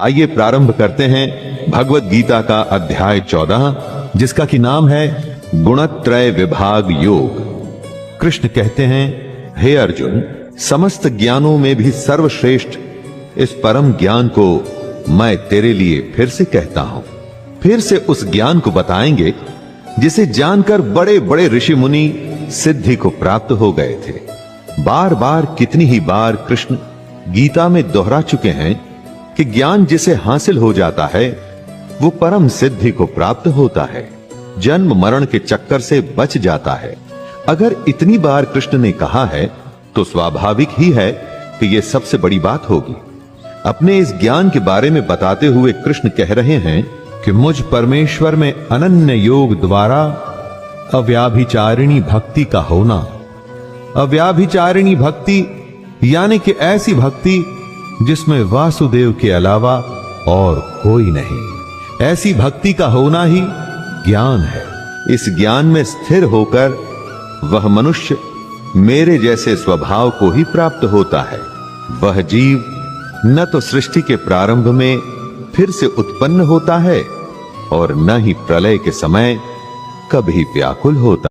आइए प्रारंभ करते हैं भगवत गीता का अध्याय 14, जिसका की नाम है गुणत्रय विभाग योग। कृष्ण कहते हैं, हे अर्जुन, समस्त ज्ञानों में भी सर्वश्रेष्ठ इस परम ज्ञान को मैं तेरे लिए फिर से कहता हूं। फिर से उस ज्ञान को बताएंगे जिसे जानकर बड़े बड़े ऋषि मुनि सिद्धि को प्राप्त हो गए थे। बार बार कितनी ही बार कृष्ण गीता में दोहरा चुके हैं कि ज्ञान जिसे हासिल हो जाता है वो परम सिद्धि को प्राप्त होता है, जन्म मरण के चक्कर से बच जाता है। अगर इतनी बार कृष्ण ने कहा है तो स्वाभाविक ही है कि यह सबसे बड़ी बात होगी। अपने इस ज्ञान के बारे में बताते हुए कृष्ण कह रहे हैं कि मुझ परमेश्वर में अनन्य योग द्वारा अव्याभिचारिणी भक्ति का होना। अव्याभिचारिणी भक्ति यानी कि ऐसी भक्ति जिसमें वासुदेव के अलावा और कोई नहीं, ऐसी भक्ति का होना ही ज्ञान है। इस ज्ञान में स्थिर होकर वह मनुष्य मेरे जैसे स्वभाव को ही प्राप्त होता है। वह जीव न तो सृष्टि के प्रारंभ में फिर से उत्पन्न होता है और न ही प्रलय के समय कभी व्याकुल होता।